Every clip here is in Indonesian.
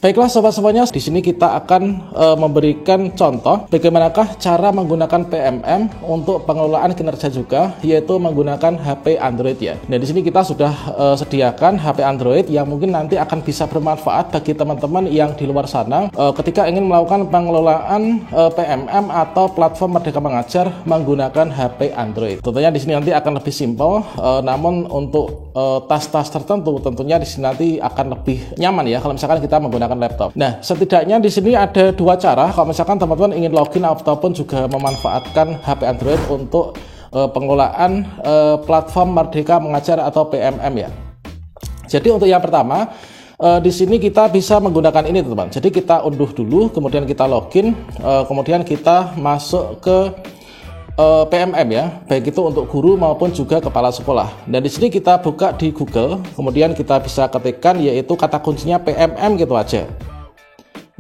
Baiklah sobat semuanya, di sini kita akan memberikan contoh bagaimanakah cara menggunakan PMM untuk pengelolaan kinerja juga, yaitu menggunakan HP Android ya. Nah, di sini kita sudah sediakan HP Android yang mungkin nanti akan bisa bermanfaat bagi teman-teman yang di luar sana ketika ingin melakukan pengelolaan PMM atau platform Merdeka Mengajar menggunakan HP Android. Tentunya di sini nanti akan lebih simpel, namun untuk tas-tas tertentu tentunya di sini nanti akan lebih nyaman ya kalau misalkan kita menggunakan laptop. Nah, setidaknya di sini ada dua cara kalau misalkan teman-teman ingin login ataupun juga memanfaatkan HP Android untuk pengelolaan platform Merdeka Mengajar atau PMM ya. Jadi untuk yang pertama, di sini kita bisa menggunakan ini teman-teman. Jadi kita unduh dulu, kemudian kita login, kemudian kita masuk ke PMM ya, baik itu untuk guru maupun juga kepala sekolah. Dan di sini kita buka di Google, kemudian kita bisa ketikkan yaitu kata kuncinya PMM gitu aja.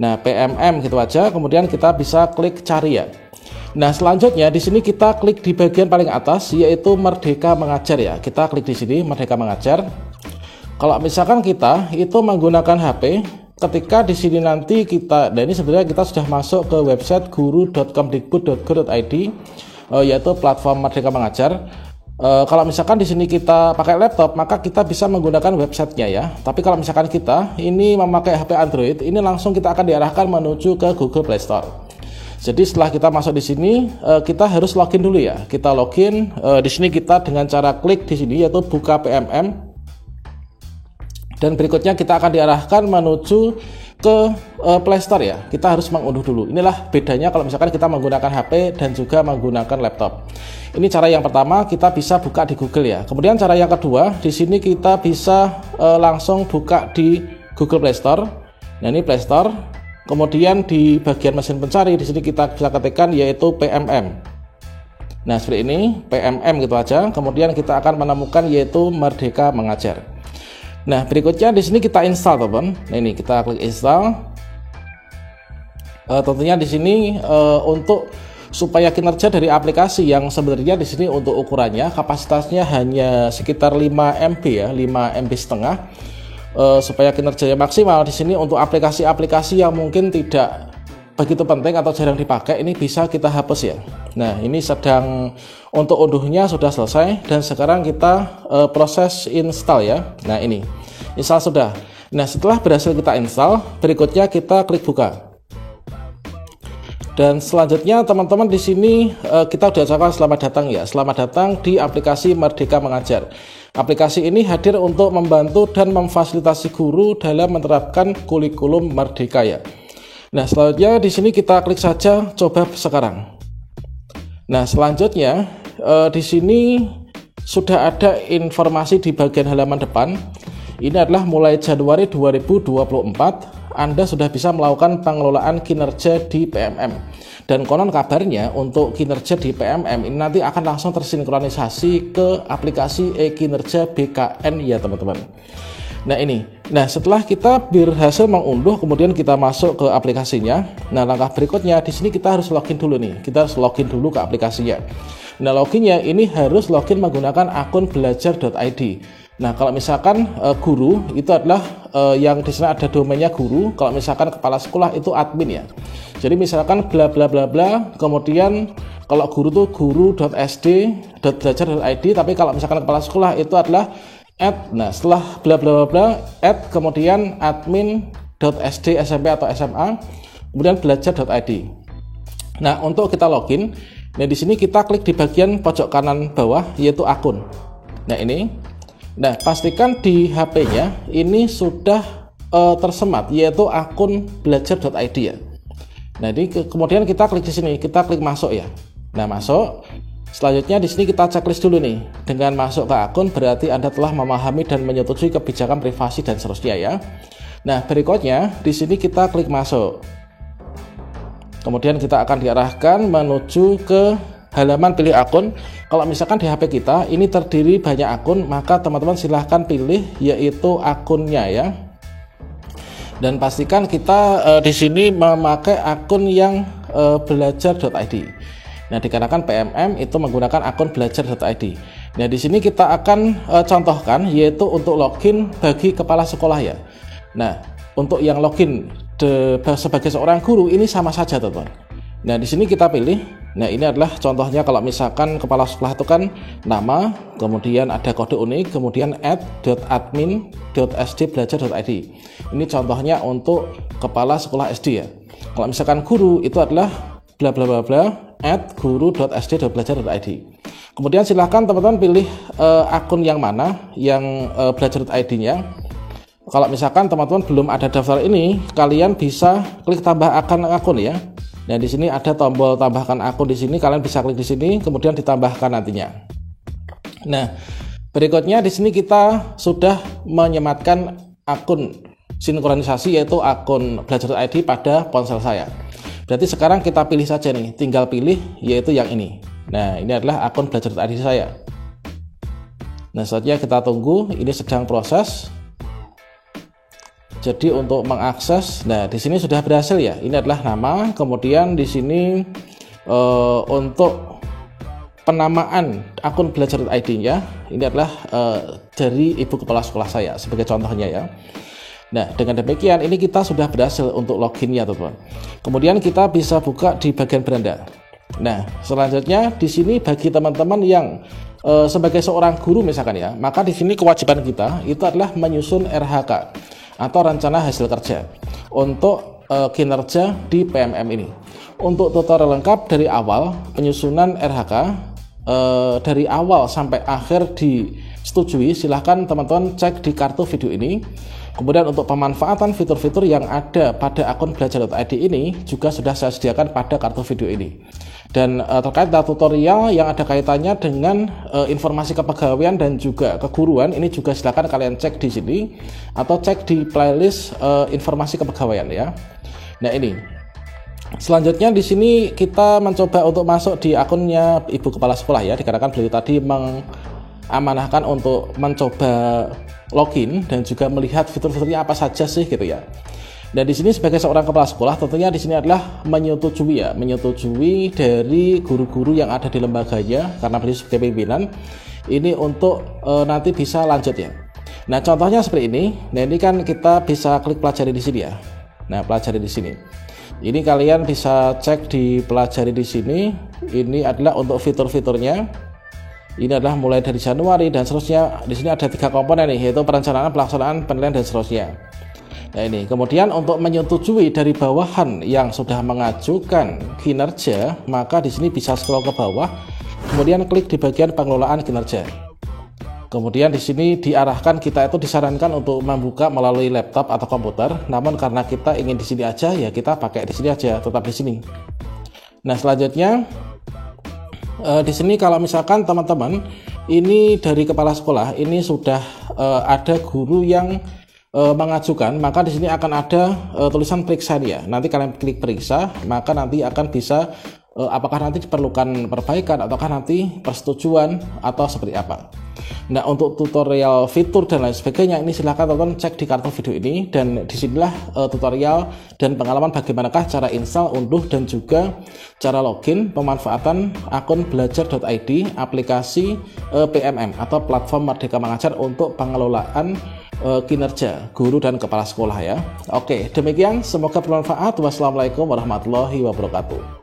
Nah, PMM gitu aja, kemudian kita bisa klik cari ya. Nah, selanjutnya di sini kita klik di bagian paling atas yaitu Merdeka Mengajar ya. Kita klik di sini Merdeka Mengajar. Kalau misalkan kita itu menggunakan HP, ketika di sini nanti kita, dan ini sebenarnya kita sudah masuk ke website guru.kemdikbud.go.id, yaitu platform Merdeka Mengajar. Kalau misalkan di sini kita pakai laptop, maka kita bisa menggunakan websitenya ya. Tapi kalau misalkan kita ini memakai HP Android, ini langsung kita akan diarahkan menuju ke Google Play Store. Jadi setelah kita masuk di sini, kita harus login dulu ya. Kita login di sini kita dengan cara klik di sini yaitu buka PMM. Dan berikutnya kita akan diarahkan menuju ke Play Store ya. Kita harus mengunduh dulu. Inilah bedanya kalau misalkan kita menggunakan HP dan juga menggunakan laptop. Ini cara yang pertama, kita bisa buka di Google ya. Kemudian cara yang kedua, di sini kita bisa langsung buka di Google Play Store. Nah, ini Play Store. Kemudian di bagian mesin pencari di sini kita bisa ketikkan yaitu PMM. Nah, seperti ini, PMM gitu aja. Kemudian kita akan menemukan yaitu Merdeka Mengajar. Nah, berikutnya di sini kita install, teman. Nah, ini kita klik install. Tentunya di sini untuk supaya kinerja dari aplikasi yang sebenarnya di sini untuk ukurannya kapasitasnya hanya sekitar 5 MB ya, 5 MB setengah. Supaya kinerjanya maksimal di sini untuk aplikasi-aplikasi yang mungkin tidak begitu penting atau jarang dipakai, ini bisa kita hapus ya. Nah, ini sedang untuk unduhnya sudah selesai dan sekarang kita proses install ya. Nah, ini install sudah. Nah, setelah berhasil kita install, berikutnya kita klik buka. Dan selanjutnya teman-teman di sini kita sudah ucapkan selamat datang ya. Selamat datang di aplikasi Merdeka Mengajar. Aplikasi ini hadir untuk membantu dan memfasilitasi guru dalam menerapkan kurikulum Merdeka ya. Nah, selanjutnya di sini kita klik saja coba sekarang. Nah, selanjutnya di sini sudah ada informasi di bagian halaman depan. Ini adalah mulai Januari 2024 Anda sudah bisa melakukan pengelolaan kinerja di PMM. Dan konon kabarnya untuk kinerja di PMM ini nanti akan langsung tersinkronisasi ke aplikasi e-kinerja BKN ya teman-teman. Nah, ini. Nah, setelah kita berhasil mengunduh, kemudian kita masuk ke aplikasinya. Nah, langkah berikutnya di sini kita harus login dulu nih. Kita harus login dulu ke aplikasinya. Nah, loginnya ini harus login menggunakan akun belajar.id. Nah, kalau misalkan guru itu adalah yang di sana ada domainnya guru. Kalau misalkan kepala sekolah itu admin ya. Jadi misalkan bla bla bla bla, kemudian kalau guru tuh guru.sd.belajar.id, tapi kalau misalkan kepala sekolah itu adalah nah, setelah bla bla bla kemudian admin.sd SMP atau SMA, kemudian belajar.id. Nah, untuk kita login, nah di sini kita klik di bagian pojok kanan bawah yaitu akun. Nah, ini. Nah, pastikan di HP-nya ini sudah tersemat yaitu akun belajar.id ya. Nah, ini kemudian kita klik di sini, kita klik masuk ya. Nah, masuk. Selanjutnya di sini kita checklist dulu nih. Dengan masuk ke akun berarti Anda telah memahami dan menyetujui kebijakan privasi dan seterusnya ya. Nah, berikutnya di sini kita klik masuk. Kemudian kita akan diarahkan menuju ke halaman pilih akun. Kalau misalkan di HP kita ini terdiri banyak akun, maka teman-teman silahkan pilih yaitu akunnya ya. Dan pastikan kita di sini memakai akun yang belajar.id. Nah, dikarenakan PMM itu menggunakan akun belajar.id. Nah, di sini kita akan contohkan yaitu untuk login bagi kepala sekolah ya. Nah, untuk yang login sebagai seorang guru ini sama saja teman-teman. Nah di sini kita pilih. Nah ini adalah contohnya kalau misalkan kepala sekolah itu kan nama, kemudian ada kode unik, kemudian @admin.sdbelajar.id. Ini contohnya untuk kepala sekolah SD ya. Kalau misalkan guru itu adalah bla bla bla bla @guru.sd.belajar.id. Kemudian silahkan teman-teman pilih akun yang mana yang belajar.id-nya. Kalau misalkan teman-teman belum ada daftar ini, kalian bisa klik tambahkan akun ya. Nah, di sini ada tombol tambahkan akun di sini, kalian bisa klik di sini kemudian ditambahkan nantinya. Nah, berikutnya di sini kita sudah menyematkan akun sinkronisasi yaitu akun belajar.id pada ponsel saya. Berarti sekarang kita pilih saja nih, tinggal pilih yaitu yang ini. Nah, ini adalah akun belajar.id saya. Nah, selanjutnya kita tunggu, ini sedang proses. Jadi untuk mengakses, nah di sini sudah berhasil ya. Ini adalah nama, kemudian di sini untuk penamaan akun belajar.id-nya, ini adalah dari ibu kepala sekolah saya sebagai contohnya ya. Nah dengan demikian ini kita sudah berhasil untuk loginnya teman-teman. Kemudian kita bisa buka di bagian beranda. Nah selanjutnya di sini bagi teman-teman yang sebagai seorang guru misalkan ya, maka di sini kewajiban kita itu adalah menyusun RHK atau rencana hasil kerja untuk kinerja di PMM ini. Untuk tutorial lengkap dari awal penyusunan RHK dari awal sampai akhir disetujui, silahkan teman-teman cek di kartu video ini. Kemudian untuk pemanfaatan fitur-fitur yang ada pada akun belajar.id ini juga sudah saya sediakan pada kartu video ini. Dan terkait tutorial yang ada kaitannya dengan informasi kepegawaian dan juga keguruan, ini juga silakan kalian cek di sini atau cek di playlist informasi kepegawaian ya. Nah ini. Selanjutnya di sini kita mencoba untuk masuk di akunnya ibu kepala sekolah ya, dikarenakan beliau tadi mengamanahkan untuk mencoba login dan juga melihat fitur-fiturnya apa saja sih gitu ya. Dan di sini sebagai seorang kepala sekolah tentunya di sini adalah menyetujui dari guru-guru yang ada di lembaganya karena beliau sebagai pimpinan ini untuk nanti bisa lanjut ya. Nah contohnya seperti ini. Nah ini kan kita bisa klik pelajari di sini ya. Nah pelajari di sini. Ini kalian bisa cek di pelajari di sini. Ini adalah untuk fitur-fiturnya. Ini adalah mulai dari Januari dan seterusnya. Di sini ada 3 komponen nih, yaitu perencanaan, pelaksanaan, penilaian dan seterusnya. Nah ini, kemudian untuk menyetujui dari bawahan yang sudah mengajukan kinerja, maka di sini bisa scroll ke bawah, kemudian klik di bagian pengelolaan kinerja. Kemudian di sini diarahkan kita itu disarankan untuk membuka melalui laptop atau komputer, namun karena kita ingin di sini aja ya kita pakai di sini aja, tetap di sini. Nah selanjutnya di sini kalau misalkan teman-teman ini dari kepala sekolah ini sudah ada guru yang mengajukan, maka di sini akan ada tulisan periksa ya. Nanti kalian klik periksa, maka nanti akan bisa apakah nanti diperlukan perbaikan ataukah nanti persetujuan atau seperti apa. Nah untuk tutorial fitur dan lain sebagainya ini silahkan teman-teman cek di kartu video ini, dan disinilah tutorial dan pengalaman bagaimanakah cara install, unduh dan juga cara login pemanfaatan akun belajar.id aplikasi PMM atau platform Merdeka Mengajar untuk pengelolaan kinerja guru dan kepala sekolah ya. Oke, demikian, semoga bermanfaat. Wassalamualaikum warahmatullahi wabarakatuh.